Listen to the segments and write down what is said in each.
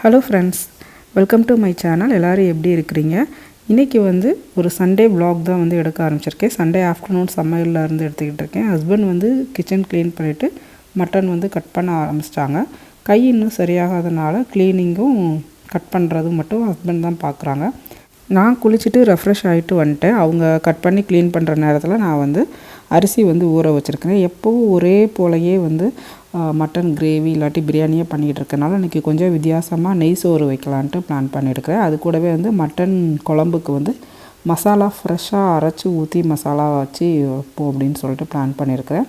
Hello friends, welcome to my channel. எல்லோரும் எப்படி இருக்கிறீங்க? இன்றைக்கி ஒரு சண்டே விலாக் தான் எடுக்க ஆரம்பிச்சிருக்கேன். சண்டே ஆஃப்டர்நூன் சமையலில் இருந்து எடுத்துக்கிட்டு இருக்கேன். ஹஸ்பண்ட் கிச்சன் க்ளீன் பண்ணிவிட்டு மட்டன் கட் பண்ண ஆரம்பிச்சிட்டாங்க. கை இன்னும் சரியாகாதனால க்ளீனிங்கும் கட் பண்ணுறதும் மட்டும் ஹஸ்பண்ட் தான் பார்க்குறாங்க. நான் குளிச்சுட்டு ரெஃப்ரெஷ் ஆகிட்டு வந்துட்டேன். அவங்க கட் பண்ணி க்ளீன் பண்ணுற நேரத்தில் நான் அரிசி ஊற வச்சுருக்கேன். எப்போவும் ஒரே போலையே மட்டன் கிரேவி இல்லாட்டி பிரியாணியே பண்ணிகிட்டு இருக்கனால இன்றைக்கி கொஞ்சம் வித்தியாசமாக நெய் சோறு வைக்கலான்ட்டு பிளான் பண்ணியிருக்கிறேன். அது கூடவே மட்டன் குழம்புக்கு மசாலா ஃப்ரெஷ்ஷாக அரைச்சி ஊற்றி மசாலா வச்சு வைப்போம் அப்படின்னு சொல்லிட்டு பிளான் பண்ணியிருக்கிறேன்.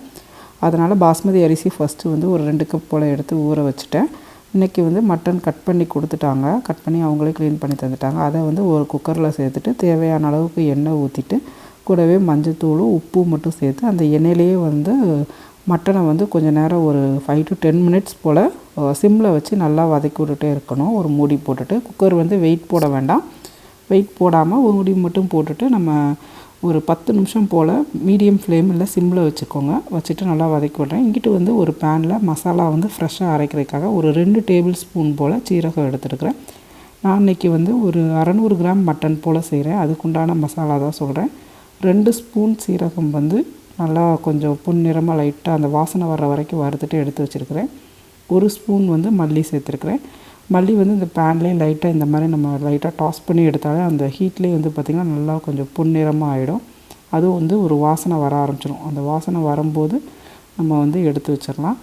அதனால் பாஸ்மதி அரிசி ஃபஸ்ட்டு ஒரு 2 கப் போல் எடுத்து ஊற வச்சுட்டேன். இன்றைக்கி மட்டன் கட் பண்ணி கொடுத்துட்டாங்க. கட் பண்ணி அவங்களே க்ளீன் பண்ணி தந்துட்டாங்க. அதை ஒரு குக்கரில் சேர்த்துட்டு தேவையான அளவுக்கு எண்ணெய் ஊற்றிட்டு கூடவே மஞ்சத்தூளும் உப்பு மட்டும் சேர்த்து அந்த எண்ணெயிலேயே மட்டனை கொஞ்சம் நேரம் ஒரு 5 to 10 மினிட்ஸ் போல் சிம்மில் வச்சு நல்லா வதக்கி விட்டுட்டே இருக்கணும். ஒரு மூடி போட்டுட்டு குக்கர் வெயிட் போட வேண்டாம். வெயிட் போடாமல் ஒரு மூடி மட்டும் போட்டுட்டு நம்ம ஒரு 10 நிமிஷம் போல் மீடியம் ஃப்ளேமில் சிம்மில் வச்சுக்கோங்க. வச்சுட்டு நல்லா வதக்கி விட்றேன். இங்கிட்டு ஒரு பேனில் மசாலா ஃப்ரெஷ்ஷாக அரைக்கிறதுக்காக ஒரு 2 டேபிள் ஸ்பூன் போல் சீரகம் எடுத்துருக்கிறேன். நான் இன்றைக்கி ஒரு 600 கிராம் மட்டன் போல் செய்கிறேன். அதுக்குண்டான மசாலா தான் சொல்கிறேன். 2 ஸ்பூன் சீரகம் நல்லா கொஞ்சம் பொன்னிறமாக லைட்டாக அந்த வாசனை வர்ற வரைக்கும் வறுத்துட்டு எடுத்து வச்சுருக்கிறேன். 1 ஸ்பூன் மல்லி சேர்த்துருக்குறேன். மல்லி இந்த பேன்லேயே லைட்டாக இந்த மாதிரி நம்ம லைட்டாக டாஸ் பண்ணி எடுத்தாலே அந்த ஹீட்லேயே பார்த்திங்கன்னா நல்லா கொஞ்சம் பொன்னிறமாக ஆகிடும். அதுவும் ஒரு வாசனை வர ஆரம்பிச்சிடும். அந்த வாசனை வரும்போது நம்ம எடுத்து வச்சிடலாம்.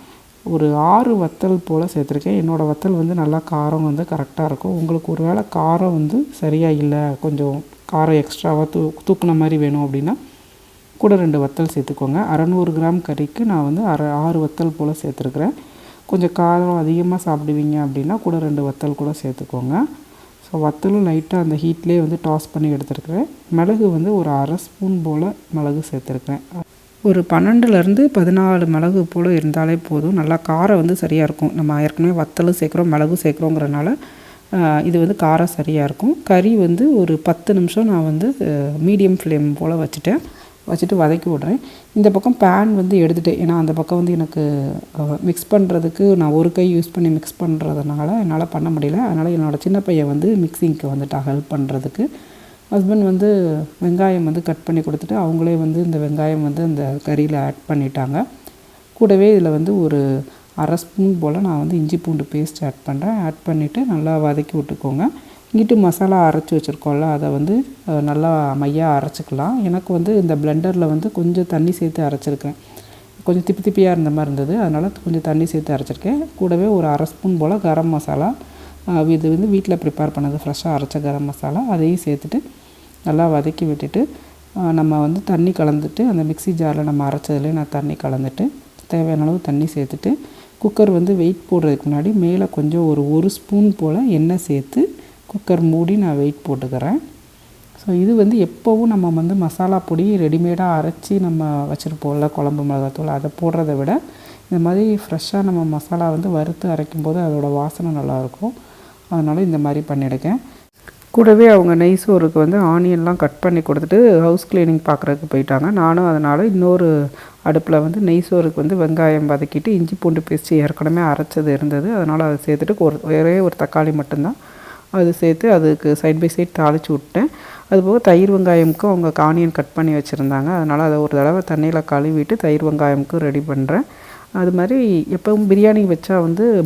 ஒரு 6 வத்தல் போல் சேர்த்துருக்கேன். என்னோடய வத்தல் நல்லா காரம் கரெக்டாக இருக்கும். உங்களுக்கு ஒரு வேளை காரம் சரியாக இல்லை, கொஞ்சம் காரம் எக்ஸ்ட்ராவாக தூக்குன மாதிரி வேணும் அப்படின்னா கூட 2 வத்தல் சேர்த்துக்கோங்க. 600 கிராம் கறிக்கு நான் 6 வத்தல் போல் சேர்த்துருக்குறேன். கொஞ்சம் காரம் அதிகமாக சாப்பிடுவீங்க அப்படின்னா கூட 2 வத்தல் கூட சேர்த்துக்கோங்க. ஸோ வத்தலும் லைட்டாக அந்த ஹீட்லேயே டாஸ் பண்ணி எடுத்துருக்குறேன். மிளகு ஒரு 1/2 ஸ்பூன் போல் மிளகு சேர்த்துருக்குறேன். ஒரு 12லேருந்து 14 மிளகு போல் இருந்தாலே போதும். நல்லா காரம் சரியாக இருக்கும். நம்ம ஏற்கனவே வத்தலும் சேர்க்குறோம், மிளகும் சேர்க்குறோங்கிறனால இது காரம் சரியாக இருக்கும். கறி ஒரு 10 நிமிஷம் நான் மீடியம் ஃப்ளேம் போல் வச்சுட்டு வதக்கி விட்றேன். இந்த பக்கம் பேன் எடுத்துகிட்டேன். ஏன்னா அந்த பக்கம் எனக்கு மிக்ஸ் பண்ணுறதுக்கு நான் ஒரு கை யூஸ் பண்ணி மிக்ஸ் பண்ணுறதுனால என்னால் பண்ண முடியல. அதனால் என்னோடய சின்ன பையன் மிக்சிங்க்கு வந்துட்டான் ஹெல்ப் பண்ணுறதுக்கு. ஹஸ்பண்ட் வெங்காயம் கட் பண்ணி கொடுத்துட்டு அவங்களே இந்த வெங்காயம் அந்த கறியில் ஆட் பண்ணிட்டாங்க. கூடவே இதில் ஒரு 1/2 ஸ்பூன் போல் நான் இஞ்சி பூண்டு பேஸ்ட் ஆட் பண்ணுறேன். ஆட் பண்ணிவிட்டு நல்லா வதக்கி விட்டுக்கோங்க. இங்கிட்டு மசாலா அரைச்சி வச்சுருக்கோம்ல, அதை நல்லா மையாக அரைச்சிக்கலாம். எனக்கு இந்த பிளெண்டரில் கொஞ்சம் தண்ணி சேர்த்து அரைச்சிருக்கேன். கொஞ்சம் திப்பியாக இருந்த மாதிரி இருந்தது, அதனால் கொஞ்சம் தண்ணி சேர்த்து அரைச்சிருக்கேன். கூடவே ஒரு 1/2 ஸ்பூன் போல் கரம் மசாலா, இது வீட்டில் ப்ரிப்பேர் பண்ணது ஃப்ரெஷ்ஷாக அரைச்ச கரம் மசாலா, அதையும் சேர்த்துட்டு நல்லா வதக்கி விட்டுட்டு நம்ம தண்ணி கலந்துட்டு அந்த மிக்ஸி ஜாரில் நம்ம அரைச்சதுலேயே நான் தண்ணி கலந்துட்டு தேவையான அளவு தண்ணி சேர்த்துட்டு குக்கர் வெயிட் போடுறதுக்கு முன்னாடி மேலே கொஞ்சம் ஒரு ஸ்பூன் போல் எண்ணெய் சேர்த்து குக்கர் மூடி நான் வெயிட் போட்டுக்கிறேன். ஸோ இது எப்போவும் நம்ம மசாலா பொடி ரெடிமேடாக அரைச்சி நம்ம வச்சுருப்போம்ல, குழம்பு மிளகாத்தூள், அதை போடுறத விட இந்த மாதிரி ஃப்ரெஷ்ஷாக நம்ம மசாலா வறுத்து அரைக்கும் போது அதோடய வாசனை நல்லாயிருக்கும். அதனால் இந்த மாதிரி பண்ணியிருக்கேன். கூடவே அவங்க நெய் சோறுக்கு ஆனியன்லாம் கட் பண்ணி கொடுத்துட்டு ஹவுஸ் க்ளீனிங் பார்க்குறதுக்கு போயிட்டாங்க. நானும் அதனால் இன்னொரு அடுப்பில் நெய் சோறுக்கு வெங்காயம் வதக்கிட்டு இஞ்சி பூண்டு பேஸ்ட்டு ஏற்கனவே அரைச்சது இருந்தது. அதனால் அதை சேர்த்துட்டு ஒரே ஒரு தக்காளி மட்டும்தான் அது சேர்த்து அதுக்கு சைட் பை சைட் தாளித்து விட்டேன். அதுபோக தயிர் வெங்காயமுக்கும் அவங்க ஆனியன் கட் பண்ணி வச்சுருந்தாங்க. அதனால் அதை ஒரு தடவை தண்ணியில் கழுவிட்டு தயிர் வெங்காயமுக்கும் ரெடி பண்ணுறேன். அது மாதிரி எப்பவும் பிரியாணி வச்சா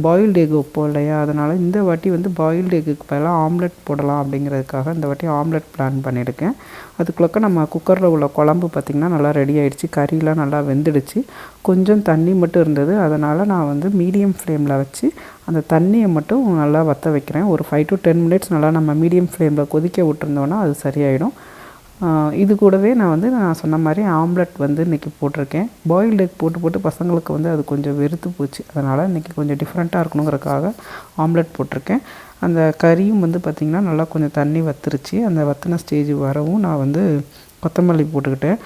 பாயில்டு எக் வைப்போம் இல்லையா, அதனால் இந்த வாட்டி பாயில்டு எக்குக்கு பதிலாக ஆம்லெட் போடலாம் அப்படிங்கிறதுக்காக இந்த வாட்டி ஆம்லெட் பிளான் பண்ணியிருக்கேன். அதுக்குள்ளக்க நம்ம குக்கரில் உள்ள குழம்பு பார்த்திங்கன்னா நல்லா ரெடி ஆகிடுச்சு. கறியெலாம் நல்லா வெந்துடுச்சு. கொஞ்சம் தண்ணி மட்டும் இருந்தது. அதனால் நான் மீடியம் ஃப்ளேமில் வச்சு அந்த தண்ணியை மட்டும் நல்லா வற்ற வைக்கிறேன். ஒரு 5 to 10 மினிட்ஸ் நல்லா நம்ம மீடியம் ஃப்ளேமில் கொதிக்க விட்டுருந்தோன்னா அது சரியாயிடும். இது கூடவே நான் சொன்ன மாதிரி ஆம்லெட் இன்றைக்கி போட்டிருக்கேன். பாயில்டு எக் போட்டு பசங்களுக்கு அது கொஞ்சம் வெறுத்து போச்சு. அதனால் இன்றைக்கி கொஞ்சம் டிஃப்ரெண்ட்டாக இருக்கணுங்கிறதுக்காக ஆம்லெட் போட்டிருக்கேன். அந்த கறியும் பார்த்திங்கன்னா நல்லா கொஞ்சம் தண்ணி வற்றுருச்சு. அந்த வற்றின ஸ்டேஜ் வரவும் நான் கொத்தமல்லி போட்டுக்கிட்டேன்.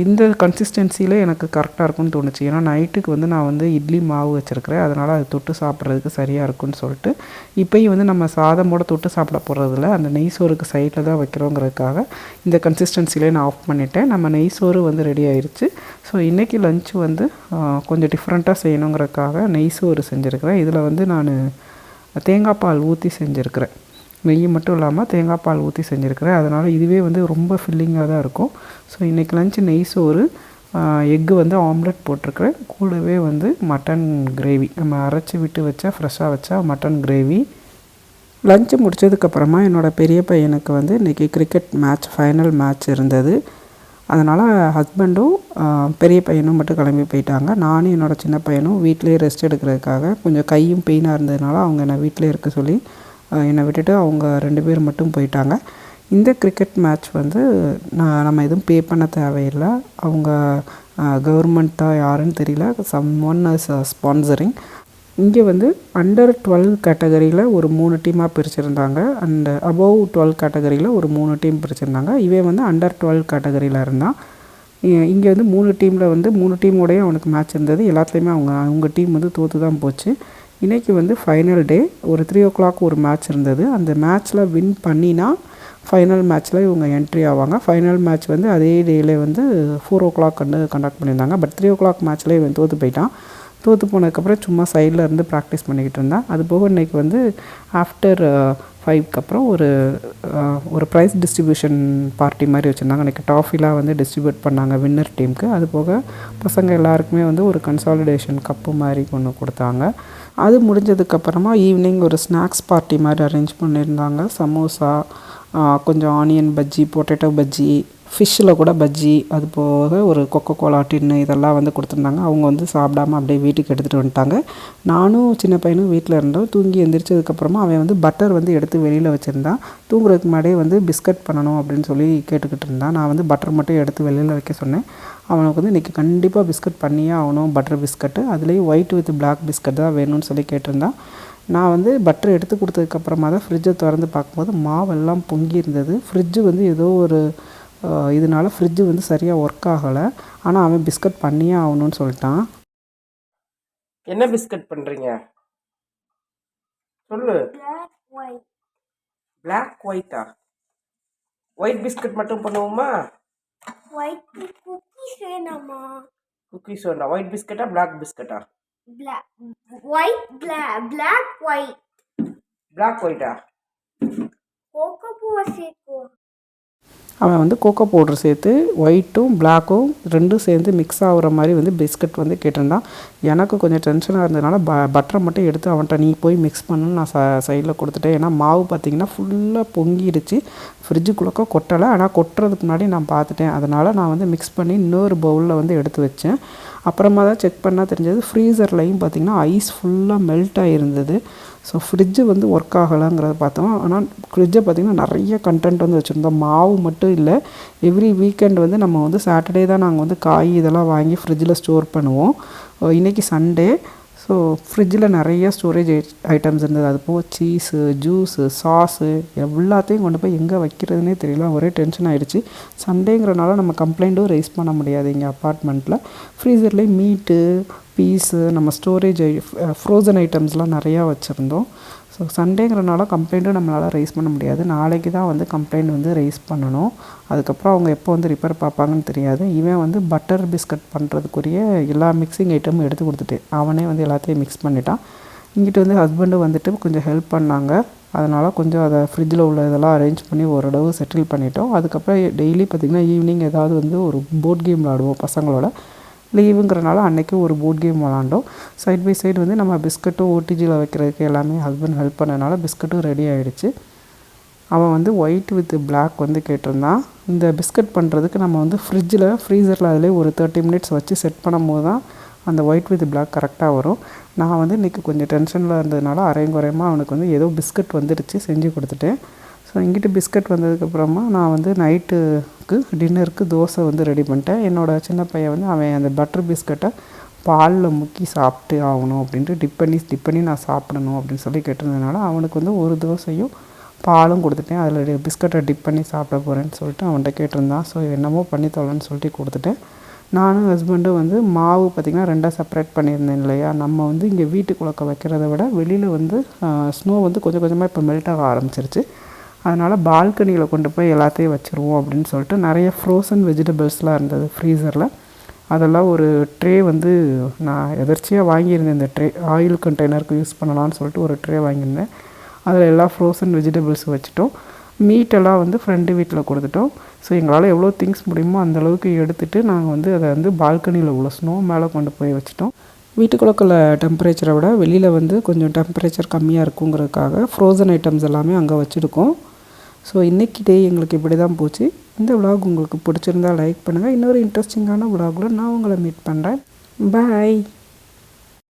இந்த கன்சிஸ்டன்சியில் எனக்கு கரெக்டாக இருக்கும்னு தோணுச்சு. ஏன்னா நைட்டுக்கு நான் இட்லி மாவு வச்சுருக்கிறேன். அதனால் அது தொட்டு சாப்பிட்றதுக்கு சரியாக இருக்கும்னு சொல்லிட்டு இப்போயும் நம்ம சாதமோட தொட்டு சாப்பிட போகிறதில்ல, அந்த நெய் சோறுக்கு சைடில் தான் வைக்கிறோங்கிறதுக்காக இந்த கன்சிஸ்டன்சிலே நான் ஆஃப் பண்ணிட்டேன். நம்ம நெய் சோறு ரெடி ஆயிடுச்சு. ஸோ இன்றைக்கி லஞ்சு கொஞ்சம் டிஃப்ரெண்ட்டாக செய்யணுங்கிறதுக்காக நெய் சோறு செஞ்சுருக்கிறேன். இதில் நான் தேங்காய் பால் ஊற்றி செஞ்சுருக்கிறேன். நெய் மட்டும் இல்லாமல் தேங்காய் பால் ஊற்றி செஞ்சுருக்கிறேன். அதனால் இதுவே வந்து ரொம்ப ஃபில்லிங்காக தான் இருக்கும். ஸோ இன்றைக்கி லஞ்ச் நெய் சோறு, எக்கு வந்து ஆம்லெட் போட்டிருக்கிறேன். கூடவே வந்து மட்டன் கிரேவி, நம்ம அரைச்சி விட்டு வச்சா ஃப்ரெஷ்ஷாக வச்சா மட்டன் கிரேவி. லஞ்சு முடித்ததுக்கப்புறமா என்னோடய பெரிய பையனுக்கு வந்து இன்றைக்கி கிரிக்கெட் மேட்ச், ஃபைனல் மேட்ச் இருந்தது. அதனால் ஹஸ்பண்டும் பெரிய பையனும் மட்டும் கிளம்பி போயிட்டாங்க. நானும் என்னோடய சின்ன பையனும் வீட்டிலே ரெஸ்ட் எடுக்கிறதுக்காக, கொஞ்சம் கையும் பெயினாக இருந்ததுனால அவங்க என்னை வீட்டிலே இருக்க சொல்லி என்னை விட்டுட்டு அவங்க 2 பேர் மட்டும் போயிட்டாங்க. இந்த கிரிக்கெட் மேட்ச் வந்து நம்ம எதுவும் பே பண்ண தேவையில்லை. அவங்க கவர்மெண்ட்டாக யாருன்னு தெரியல, சம்ஒன் இஸ் ஸ்பான்சரிங். இங்கே வந்து அண்டர் 12 கேட்டகரியில் ஒரு 3 டீமாக பிரிச்சுருந்தாங்க. அண்ட் அபவ் 12 கேட்டகரியில் ஒரு 3 டீம் பிரிச்சுருந்தாங்க. இவன் வந்து அண்டர் 12 கேட்டகரியில் இருந்தான். இங்கே வந்து 3 டீமில் வந்து 3 டீமோடையும் அவனுக்கு மேட்ச் இருந்தது. எல்லாத்துலேயுமே அவங்க டீம் வந்து தோற்று தான் போச்சு. இன்றைக்கி வந்து ஃபைனல் டே. ஒரு 3 o'clock ஒரு மேட்ச் இருந்தது. அந்த மேட்ச்சில் வின் பண்ணினா ஃபைனல் மேட்ச்சில் இவங்க என்ட்ரி ஆவாங்க. ஃபைனல் மேட்ச் வந்து அதே டேயில் வந்து 4 o'clock கண்டக்ட் பண்ணியிருந்தாங்க. பட் 3 o'clock மேட்ச்சில் இவன் தோற்று போயிட்டான். தோற்று போனதுக்கப்புறம் சும்மா சைடில் இருந்து ப்ராக்டிஸ் பண்ணிக்கிட்டு இருந்தான். அது போக இன்றைக்கி வந்து ஆஃப்டர் 5க்கு அப்புறம் ஒரு ப்ரைஸ் டிஸ்ட்ரிபியூஷன் பார்ட்டி மாதிரி வச்சுருந்தாங்க. இன்றைக்கி ட்ராஃபிலாம் வந்து டிஸ்ட்ரிபியூட் பண்ணாங்க வின்னர் டீமுக்கு. அது போக பசங்க எல்லாருக்குமே வந்து ஒரு கன்சாலிடேஷன் கப்பு மாதிரி ஒன்று கொடுத்தாங்க. அது முடிஞ்சதுக்கப்புறமா ஈவினிங் ஒரு ஸ்நாக்ஸ் பார்ட்டி மாதிரி அரேஞ்ச் பண்ணியிருந்தாங்க. சமோசா, கொஞ்சம் ஆனியன் பஜ்ஜி, பொட்டேட்டோ பஜ்ஜி, ஃபிஷ்ஷில் கூட பஜ்ஜி, அது போக ஒரு கொக்கோகோலா டின்னு இதெல்லாம் வந்து கொடுத்துருந்தாங்க. அவங்க வந்து சாப்பிடாமல் அப்படியே வீட்டுக்கு எடுத்துகிட்டு வந்துட்டாங்க. நானும் சின்ன பையனும் வீட்டில் இருந்தோம். தூங்கி எந்திரிச்சதுக்கப்புறமா அவன் வந்து பட்டர் வந்து எடுத்து வெளியில் வச்சுருந்தான். தூங்குறதுக்கு முன்னாடியே வந்து பிஸ்கட் பண்ணணும் அப்படின்னு சொல்லி கேட்டுக்கிட்டு இருந்தான். நான் வந்து பட்டர் மட்டும் எடுத்து வெளியில் வைக்க சொன்னேன். அவனுக்கு வந்து இன்றைக்கி கண்டிப்பாக பிஸ்கட் பண்ணியே ஆகணும், பட்டர் பிஸ்கட்டு, அதுலேயும் ஒயிட் வித் பிளாக் பிஸ்கட் தான் வேணும்னு சொல்லி கேட்டிருந்தான். நான் வந்து பட்டர் எடுத்து கொடுத்ததுக்கப்புறமா தான் ஃப்ரிட்ஜை திறந்து பார்க்கும்போது மாவெல்லாம் பொங்கி இருந்தது. ஃப்ரிட்ஜு வந்து ஏதோ ஒரு இதனால ஃப்ரிட்ஜு வந்து சரியாக ஒர்க் ஆகலை. ஆனால் அவன் பிஸ்கட் பண்ணியே ஆகணும்னு சொல்லிட்டான். என்ன பிஸ்கட் பண்ணுறீங்க சொல்லு. பிளாக் ஒயிட்டா? ஒயிட் பிஸ்கட் மட்டும் பண்ணுவோமா? ஒயிட் குக்கீஸ் வேணாமா? குக்கீஸ் வேண்டாம். ஒயிட் பிஸ்கட்டா பிளாக் பிஸ்கட்டா? பிளாக் ஒயிட்டா? கோகோ பவுடர் சேர்க்கோ. அவன் வந்து கோகோ பவுடர் சேர்த்து ஒயிட்டும் பிளாக்கும் ரெண்டும் சேர்ந்து மிக்ஸ் ஆகுற மாதிரி வந்து பிஸ்கட் வந்து கேட்டிருந்தான். எனக்கு கொஞ்சம் டென்ஷனாக இருந்ததுனால பட்டரை மட்டும் எடுத்து அவன்கிட்ட நீ போய் மிக்ஸ் பண்ணுன்னு நான் சைடில் கொடுத்துட்டேன். ஏன்னா மாவு பார்த்திங்கன்னா ஃபுல்லாக பொங்கிடுச்சு. ஃப்ரிட்ஜுக்குள்ளே கொட்டலை, ஆனால் கொட்டுறதுக்கு முன்னாடி நான் பார்த்துட்டேன். அதனால் நான் வந்து மிக்ஸ் பண்ணி இன்னொரு பவுலில் வந்து எடுத்து வச்சேன். அப்புறமா தான் செக் பண்ணால் தெரிஞ்சது ஃப்ரீசர்லையும் பார்த்திங்கன்னா ஐஸ் ஃபுல்லாக மெல்ட் ஆகிருந்தது. ஸோ ஃப்ரிட்ஜு வந்து ஒர்க் ஆகலைங்கிறத பார்த்தோம். ஆனால் ஃப்ரிட்ஜை பார்த்திங்கன்னா நிறைய கண்டென்ட் வந்து வச்சுருந்தோம். மாவு மட்டும் இல்லை, எவ்ரி வீக்கெண்ட் வந்து நம்ம வந்து சாட்டர்டே தான் நாங்கள் வந்து காய் இதெல்லாம் வாங்கி ஃப்ரிட்ஜில் ஸ்டோர் பண்ணுவோம். இன்றைக்கி சண்டே. ஸோ ஃப்ரிட்ஜில் நிறைய ஸ்டோரேஜ் ஐட்டம்ஸ் இருந்தது. அது போக சீஸு, ஜூஸு, சாஸு எல்லாத்தையும் கொண்டு போய் எங்கே வைக்கிறதுனே தெரியல. ஒரே டென்ஷன் ஆகிடுச்சு. சண்டேங்கிறனால நம்ம கம்ப்ளைண்ட்டும் ரைஸ் பண்ண முடியாது இங்கே அப்பார்ட்மெண்ட்டில். ஃப்ரீசர்லேயே மீட்டு, பீஸு, நம்ம ஸ்டோரேஜ் ஃப்ரோசன் ஐட்டம்ஸ்லாம் நிறையா வச்சுருந்தோம். ஸோ சண்டேங்கிறனால கம்ப்ளைண்ட்டும் நம்மளால் ரைஸ் பண்ண முடியாது. நாளைக்கு தான் வந்து கம்ப்ளைண்ட் வந்து ரைஸ் பண்ணணும். அதுக்கப்புறம் அவங்க எப்போ வந்து ரிப்பேர் பார்ப்பாங்கன்னு தெரியாது. இவன் வந்து பட்டர் பிஸ்கட் பண்ணுறதுக்குரிய எல்லா மிக்சிங் ஐட்டமும் எடுத்து கொடுத்துட்டு அவனே வந்து எல்லாத்தையும் மிக்ஸ் பண்ணிட்டான். இங்கிட்ட வந்து ஹஸ்பண்டும் வந்துட்டு கொஞ்சம் ஹெல்ப் பண்ணாங்க. அதனால் கொஞ்சம் அதை ஃப்ரிட்ஜில் உள்ள இதெல்லாம் அரேஞ்ச் பண்ணி ஓரளவு செட்டில் பண்ணிட்டோம். அதுக்கப்புறம் டெய்லி பார்த்திங்கன்னா ஈவினிங் ஏதாவது வந்து ஒரு போர்ட் கேம் விளாடுவோம் பசங்களோட. லீவுங்கிறனால அன்றைக்கி ஒரு போர்ட் கேம் விளாண்டோம். சைட் பை சைடு வந்து நம்ம பிஸ்கட்டும் ஓடிஜியில் வைக்கிறதுக்கு எல்லாமே ஹஸ்பண்ட் ஹெல்ப் பண்ணனால பிஸ்கட்டும் ரெடி ஆகிடுச்சு. அவன் வந்து ஒயிட் வித் பிளாக் வந்து கேட்டிருந்தான். இந்த பிஸ்கட் பண்ணுறதுக்கு நம்ம வந்து ஃப்ரீசரில் அதிலே ஒரு 30 minutes வச்சு செட் பண்ணும்போது தான் அந்த ஒயிட் வித் பிளாக் கரெக்டாக வரும். நான் வந்து இன்றைக்கி கொஞ்சம் டென்ஷனில் இருந்ததுனால அரைங்குறையமாக அவனுக்கு வந்து ஏதோ பிஸ்கட் வந்துடுச்சு, செஞ்சு கொடுத்துட்டேன். ஸோ இங்கிட்ட பிஸ்கட் வந்ததுக்கப்புறமா நான் வந்து நைட்டுக்கு டின்னருக்கு தோசை வந்து ரெடி பண்ணிட்டேன். என்னோடய சின்ன பையன் வந்து அவன் அந்த பட்டர் பிஸ்கட்டை பாலில் முக்கி சாப்பிட்டு ஆகணும் அப்படின்ட்டு டிப் பண்ணி நான் சாப்பிடணும் அப்படின்னு சொல்லி கேட்டிருந்ததுனால அவனுக்கு வந்து ஒரு தோசையும் பாலும் கொடுத்துட்டேன். அதில் பிஸ்கட்டை டிப் பண்ணி சாப்பிட போகிறேன்னு சொல்லிட்டு அவன்கிட்ட கேட்டிருந்தான். ஸோ என்னமோ பண்ணி தொலைன்னு சொல்லிட்டு கொடுத்துட்டேன். நானும் ஹஸ்பண்டும் வந்து மாவு பார்த்திங்கன்னா 2 செப்பரேட் பண்ணியிருந்தேன் இல்லையா. நம்ம வந்து இங்கே வீட்டுக்குள்ளே வைக்கிறத விட வெளியில் வந்து ஸ்னோ வந்து கொஞ்சம் கொஞ்சமாக இப்போ மெல்ட் ஆக ஆரம்பிச்சிருச்சு. அதனால் பால்கனியில் கொண்டு போய் எல்லாத்தையும் வச்சுருவோம் அப்படின்னு சொல்லிட்டு நிறைய ஃப்ரோசன் வெஜிடபிள்ஸ்லாம் இருந்தது ஃப்ரீசரில். அதெல்லாம் ஒரு ட்ரே வந்து நான் எதர்ச்சியாக வாங்கியிருந்தேன். இந்த ட்ரே ஆயில் கண்டெய்னருக்கு யூஸ் பண்ணலான்னு சொல்லிட்டு ஒரு ட்ரே வாங்கியிருந்தேன். அதில் எல்லாம் ஃப்ரோசன் வெஜிடபிள்ஸ் வச்சுட்டோம். மீட்டெல்லாம் வந்து ஃப்ரெண்டு வீட்டில் கொடுத்துட்டோம். ஸோ எங்களால் எவ்வளோ திங்ஸ் முடியுமோ அந்தளவுக்கு எடுத்துகிட்டு நாங்கள் வந்து அதை வந்து பால்கனியில் உள்ள ஸ்னோ மேலே கொண்டு போய் வச்சுட்டோம். வீட்டுக்குள்ளக்குள்ள டெம்பரேச்சரை விட வெளியில் வந்து கொஞ்சம் டெம்பரேச்சர் கம்மியாக இருக்குங்கிறதுக்காக ஃப்ரோசன் ஐட்டம்ஸ் எல்லாமே அங்கே வச்சுருக்கோம். ஸோ இன்றைக்கி டே எங்களுக்கு இப்படி தான் போச்சு. இந்த விலாக் உங்களுக்கு பிடிச்சிருந்தா லைக் பண்ணுங்கள். இன்னொரு இன்ட்ரெஸ்டிங்கான விலாகில் நான் உங்களை மீட் பண்ணுறேன். பாய்.